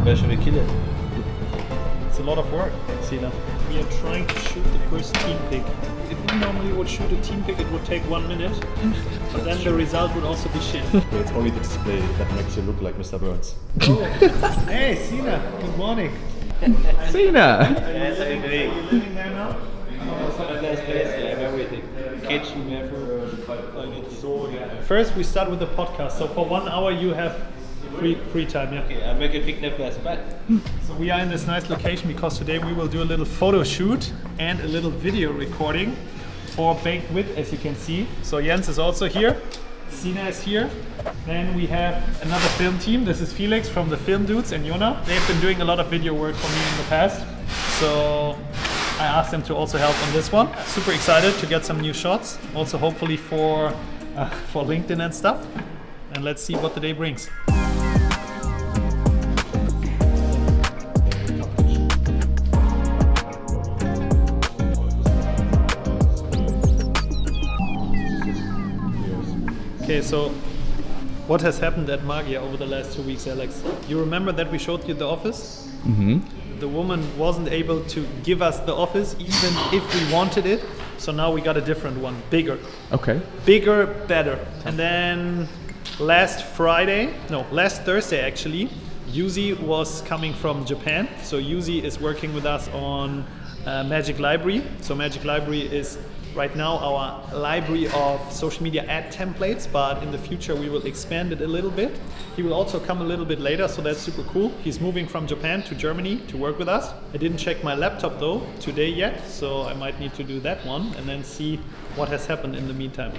Where should we kill it? It's a lot of work, Sina. We are trying to shoot the first team pick. If we normally would shoot a team pick, it would take 1 minute, but then the result would also be shit. It's only the display that makes you look like Mr. Burns. Oh. Hey, Sina, good morning. Sina! Yes, I agree. Are you living there now? There's place, I have everything. Kitchen, bathroom, First, we start with the podcast. So for 1 hour, you have free time, yeah? Okay, I make a picnic place, but So we are in this nice location because today we will do a little photo shoot and a little video recording for Baked With, as you can see. So Jens is also here, Sina is here. Then we have another film team. This is Felix from the Film Dudes and Jona. They've been doing a lot of video work for me in the past. So I asked them to also help on this one. Super excited to get some new shots. Also hopefully for LinkedIn and stuff. And let's see what the day brings. Okay, so what has happened at Magier over the last 2 weeks, Alex? You remember that we showed you the office? Mm-hmm. The woman wasn't able to give us the office even if we wanted it. So now we got a different one, bigger. Okay. Bigger, better. And then last Thursday actually, Yuzzy was coming from Japan. So Yuzzy is working with us on Magic Library. So Magic Library is right now our library of social media ad templates, but in the future we will expand it a little bit. He will also come a little bit later, so that's super cool. He's moving from Japan to Germany to work with us. I didn't check my laptop though today yet, so I might need to do that one and then see what has happened in the meantime.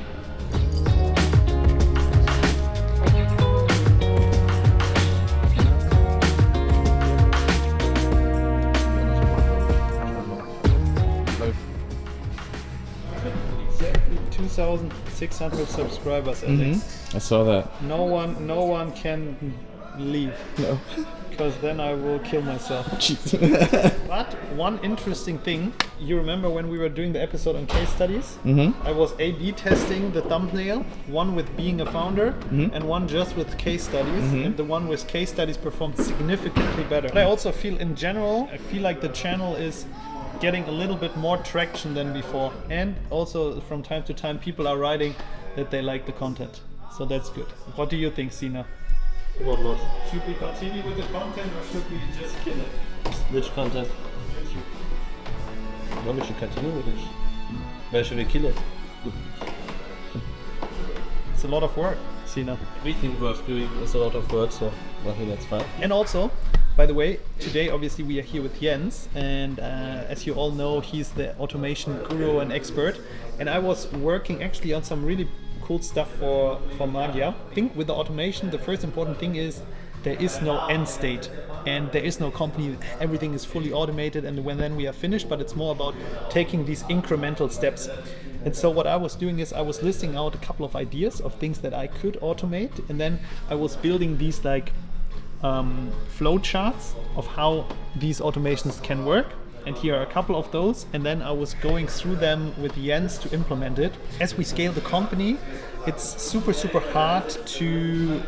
Exactly 2,600 subscribers, Alex. I saw that. No one can leave. No. Because then I will kill myself. Jeez. But one interesting thing, you remember when we were doing the episode on case studies? Mm-hmm. I was A/B testing the thumbnail, one with being a founder and one just with case studies. And the one with case studies performed significantly better. But I also feel in general, I feel like the channel is getting a little bit more traction than before. And also from time to time people are writing that they like the content. So that's good. What do you think, Sina? what not? Should we continue with the content or should we just kill it? Which content? No, we should continue with it. Where should we kill it? It's a lot of work, Sina. Everything worth doing is a lot of work, so I think that's fine. And also, by the way, today obviously we are here with Jens, and as you all know, he's the automation guru and expert. And I was working actually on some really cool stuff for Magier. I think with the automation, the first important thing is there is no end state, and there is no company. Everything is fully automated, and then we are finished. But it's more about taking these incremental steps. And so what I was doing is I was listing out a couple of ideas of things that I could automate, and then I was building these like flow charts of how these automations can work. And here are a couple of those, and then I was going through them with Jens to implement it. As we scale the company, it's super hard to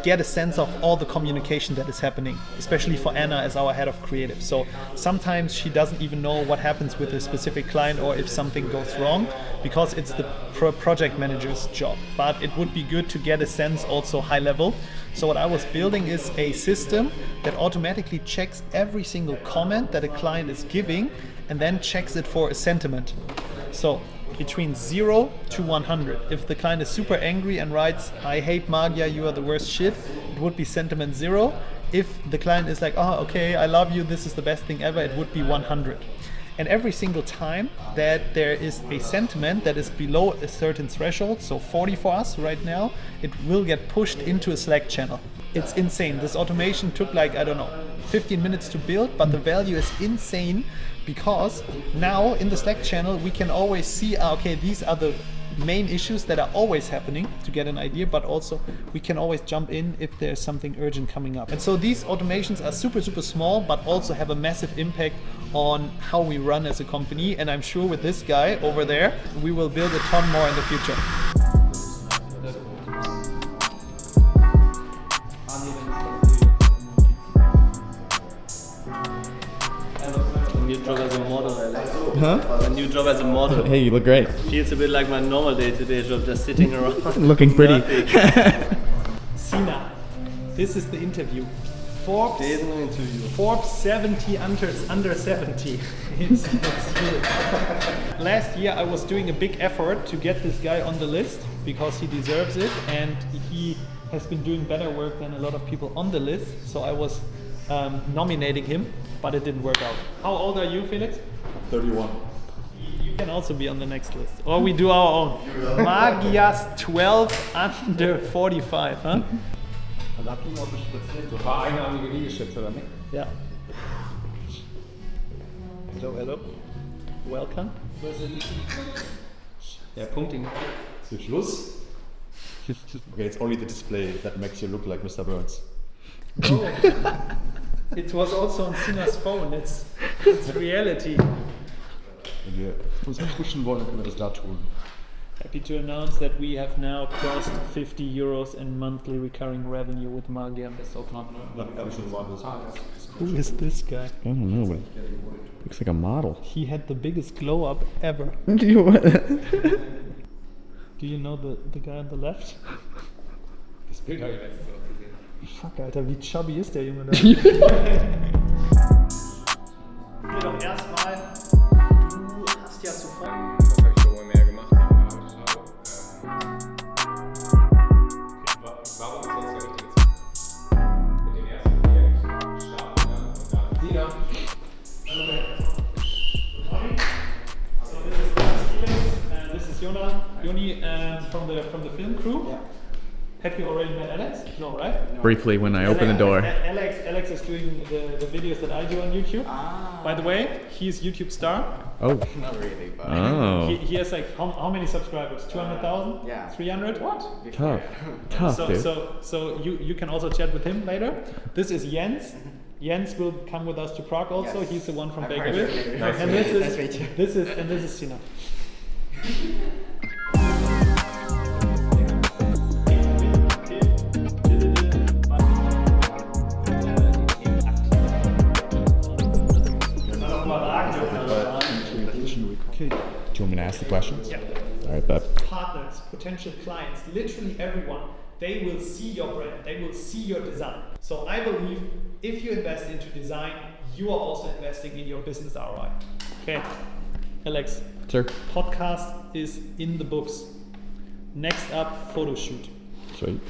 get a sense of all the communication that is happening, especially for Anna as our head of creative. So sometimes she doesn't even know what happens with a specific client or if something goes wrong, because it's the project manager's job. But it would be good to get a sense also high level. So what I was building is a system that automatically checks every single comment that a client is giving and then checks it for a sentiment. So between 0 to 100. If the client is super angry and writes, "I hate Magier, you are the worst shit," it would be sentiment 0. If the client is like, "Oh, okay, I love you, this is the best thing ever," it would be 100. And every single time that there is a sentiment that is below a certain threshold, so 40 for us right now, it will get pushed into a Slack channel. It's insane. This automation took like, 15 minutes to build, but the value is insane because now in the Slack channel we can always see, okay, these are the main issues that are always happening to get an idea, but also we can always jump in if there's something urgent coming up. And so these automations are super small, but also have a massive impact on how we run as a company. And I'm sure with this guy over there, we will build a ton more in the future. new job as a model, Alex. Huh? My new job as a model. Hey, you look great. Feels a bit like my normal day-to-day job, just sitting around. Looking pretty. Sina, this is the interview. Forbes, There's no interview. Forbes 70 under 70. It's good. Last year I was doing a big effort to get this guy on the list because he deserves it, and he has been doing better work than a lot of people on the list. So I was nominating him, but it didn't work out. How old are you, Felix? 31. You can also be on the next list. Or we do our own. Magias 12 under 45, huh? So paar einarmige Liegestütze, oder nicht? Yeah. Hello. Welcome. Ja, Punkting. Zum Schluss. Okay, it's only the display that makes you look like Mr. Burns. Oh. It was also on Sina's phone. It's reality. Wenn wir uns pushen wollen, können wir das da tun. Happy to announce that we have now crossed 50 euros in monthly recurring revenue with Magier. Habe ich schon gesagt. Who is this guy? I don't know, but looks like a model. He had the biggest glow up ever. Do you want Do you know the guy on the left? Das Bild habe ich letztens auch gesehen. Fuck, Alter, wie chubby ist der Junge da? Hier doch erstmal, du hast ja zuvor... Das habe ich wohl mehr gemacht. Warum ist das so wichtig? Mit dem ersten Projekt starten und dann wieder. So this is Felix, and this is Joni from the film crew. Yeah. Have you already met Alex? No, right? Briefly when I open the door. Alex is doing the videos that I do on YouTube. Ah. By the way, he's YouTube star. Oh. Not really, but Oh. He has like how many subscribers? 200,000? yeah. 300? What? Tough. Tough, dude. So you can also chat with him later. This is Jens. Jens will come with us to Prague also. Yes. He's the one from I've heard Bakery. of it. And Nice to meet you. this is Sina. Do you want me to ask the questions? Yeah. All right, Beb. Partners, potential clients, literally everyone, they will see your brand, they will see your design. So I believe if you invest into design, you are also investing in your business ROI. Okay, Alex, Sir. podcast is in the books. Next up, photo shoot. Sweet.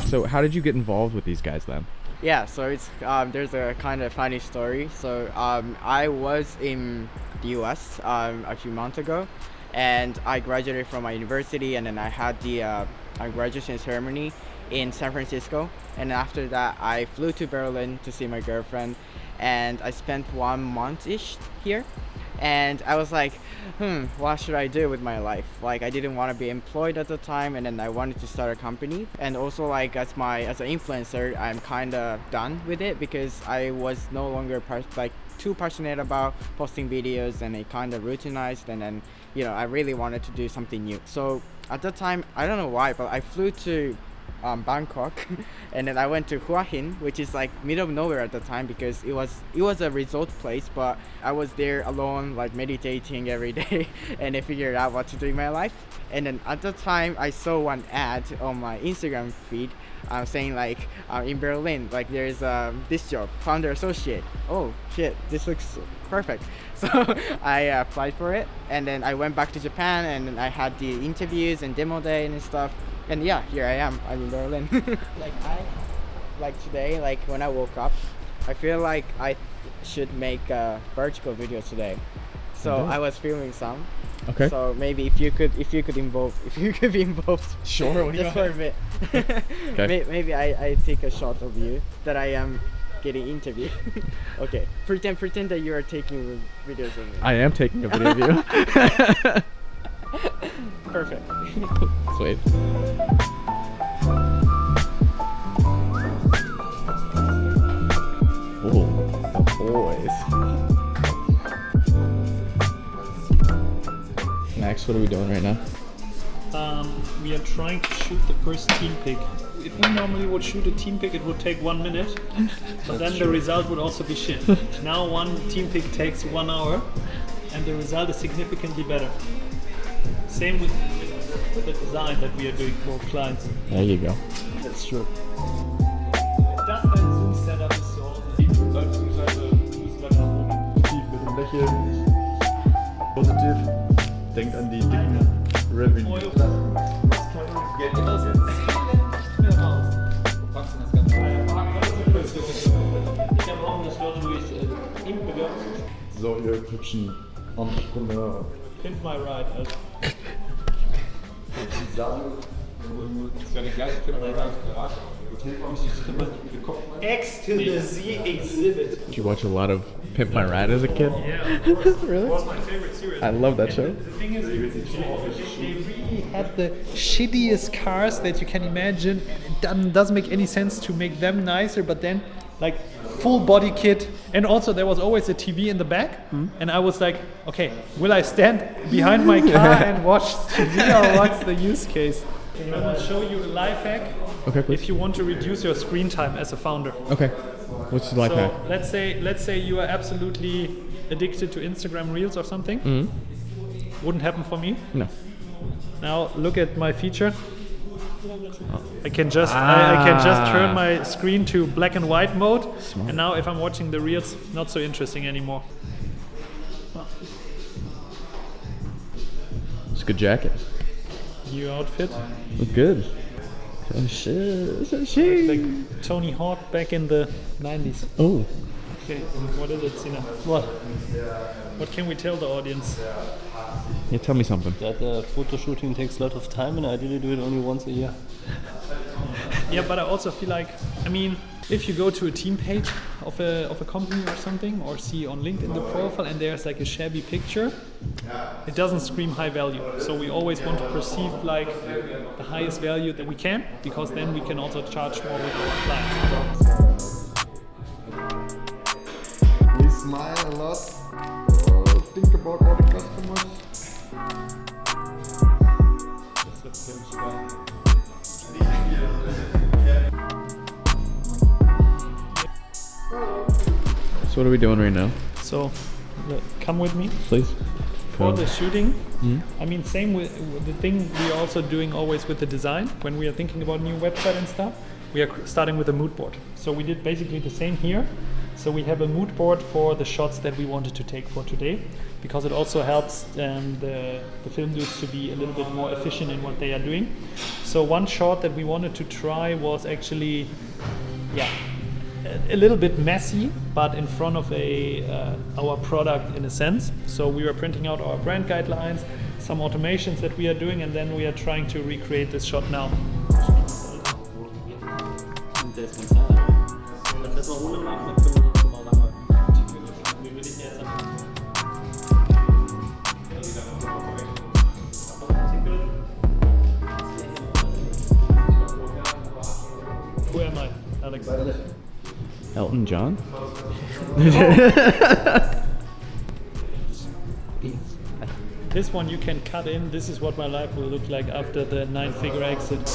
So how did you get involved with these guys then? Yeah, so it's there's a kind of funny story. So I was in the US a few months ago, and I graduated from my university, and then I had the graduation ceremony in San Francisco, and after that I flew to Berlin to see my girlfriend, and I spent 1 month-ish here. And I was like, what should I do with my life? Like, I didn't want to be employed at the time, and then I wanted to start a company. And also, like, as an influencer, I'm kind of done with it because I was no longer too passionate about posting videos, and it kind of routinized. And then, you know, I really wanted to do something new. So at the time, I don't know why, but I flew to Bangkok, and then I went to Hua Hin, which is like middle of nowhere at the time because it was a resort place, but I was there alone, like meditating every day, and I figured out what to do in my life. And then at the time I saw one ad on my Instagram feed saying like in Berlin, like there's this job, founder associate. Oh shit, this looks perfect. So I applied for it, and then I went back to Japan, and then I had the interviews and demo day and stuff. And yeah, here I am. I'm in Berlin. Like today, like when I woke up, I feel like I should make a vertical video today. So Okay. I was filming some. Okay. So maybe if you could be involved. Sure, what do you just for a bit. Okay. Maybe I take a shot of you that I am getting interviewed. Okay. Pretend that you are taking videos of me. I am taking a video of you. Perfect. Sweet. Oh, the boys. Max, what are we doing right now? We are trying to shoot the first team pic. if you normally would shoot a team pick, it would take 1 minute, but then the result would also be shit. Now one team pick takes 1 hour, and the result is significantly better. Same with the design that we are doing for clients. There you go. That's true. Das dein Zoom-Setup ist so. Tief mit dem Lächeln. Positiv. Denkt an die dicken Revenue. Geld aus den Zählen nicht mehr raus. Ich habe auch eine Story, wo ich ihm bewerben. So, ihr hübschen Entrepreneur. Pimp my ride, Alter. X to the Z exhibit. Did you watch a lot of Pimp My Ride as a kid? Yeah, of course. Really? It was my favorite series. I love that show. The thing is, they really had the shittiest cars that you can imagine, and it doesn't make any sense to make them nicer, but then, like, full body kit, and also there was always a TV in the back, and I was like, okay, will I stand behind my car and watch TV, or what's the use case? I will show you a life hack Okay, please. if you want to reduce your screen time as a founder. Okay. What's the life hack? So let's say you are absolutely addicted to Instagram Reels or something. Wouldn't happen for me. No. Now look at my feature. I can just I can just turn my screen to black and white mode, and now if I'm watching the Reels, not so interesting anymore. It's a good jacket. New outfit, Look good. Oh shit. So shit. like Tony Hawk back in the 90s. Oh. Okay, what is it, Sina? What can we tell the audience? Yeah, tell me something. That photo shooting takes a lot of time, and I ideally do it only once a year. Yeah, but I also feel like, I mean, if you go to a team page of a company or something, or see on LinkedIn the profile, and there's like a shabby picture, it doesn't scream high value. So we always want to perceive like the highest value that we can, because then we can also charge more with our clients. We smile a lot. Think about all the customers. So what are we doing right now? So come with me Please. for the shooting. Mhm. I mean, same with the thing we are also doing always with the design. When we are thinking about new website and stuff, we are starting with a mood board. So we did basically the same here. So we have a mood board for the shots that we wanted to take for today, because it also helps the film dudes to be a little bit more efficient in what they are doing. So one shot that we wanted to try was actually, a little bit messy, but in front of our product in a sense. So we were printing out our brand guidelines, some automations that we are doing, and then we are trying to recreate this shot now. Das ist ganz klar. Das heißt, ohne Machen können wir das mal lange. Wie will ich jetzt Who am I, Alex? Elton John? This one you can cut in. This is what my life will look like after the 9-figure exit.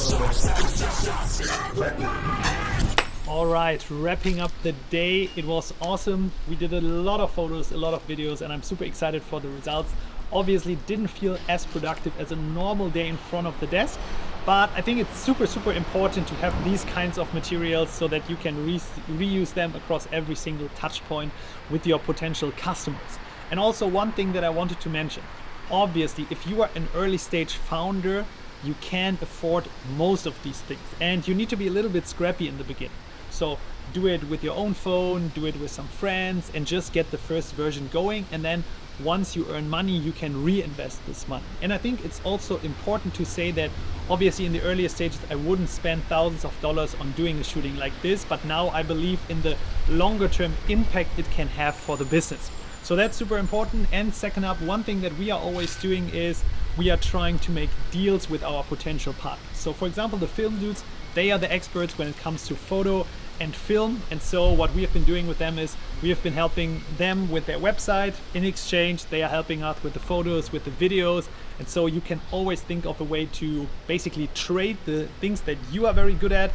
All right, wrapping up the day. It was awesome. We did a lot of photos, a lot of videos, and I'm super excited for the results. Obviously didn't feel as productive as a normal day in front of the desk, but I think it's super important to have these kinds of materials so that you can reuse them across every single touch point with your potential customers. And also one thing that I wanted to mention, obviously if you are an early stage founder, you can't afford most of these things, and you need to be a little bit scrappy in the beginning. So do it with your own phone, do it with some friends, and just get the first version going, and then once you earn money, you can reinvest this money. And I think it's also important to say that obviously in the earlier stages I wouldn't spend thousands of dollars on doing a shooting like this, but now I believe in the longer term impact it can have for the business. So that's super important. And second up, one thing that we are always doing is we are trying to make deals with our potential partners. So for example, the film dudes, they are the experts when it comes to photo and film. And so what we have been doing with them is we have been helping them with their website. In exchange, they are helping us with the photos, with the videos. And so you can always think of a way to basically trade the things that you are very good at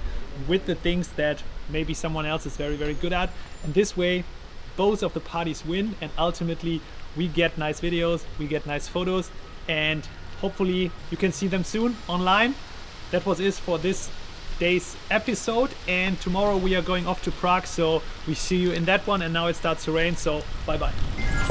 with the things that maybe someone else is very, very good at. And this way, both of the parties win, and ultimately we get nice videos, we get nice photos, and hopefully you can see them soon online. That was it for this day's episode, and tomorrow we are going off to Prague, so we see you in that one. And now it starts to rain, so bye bye.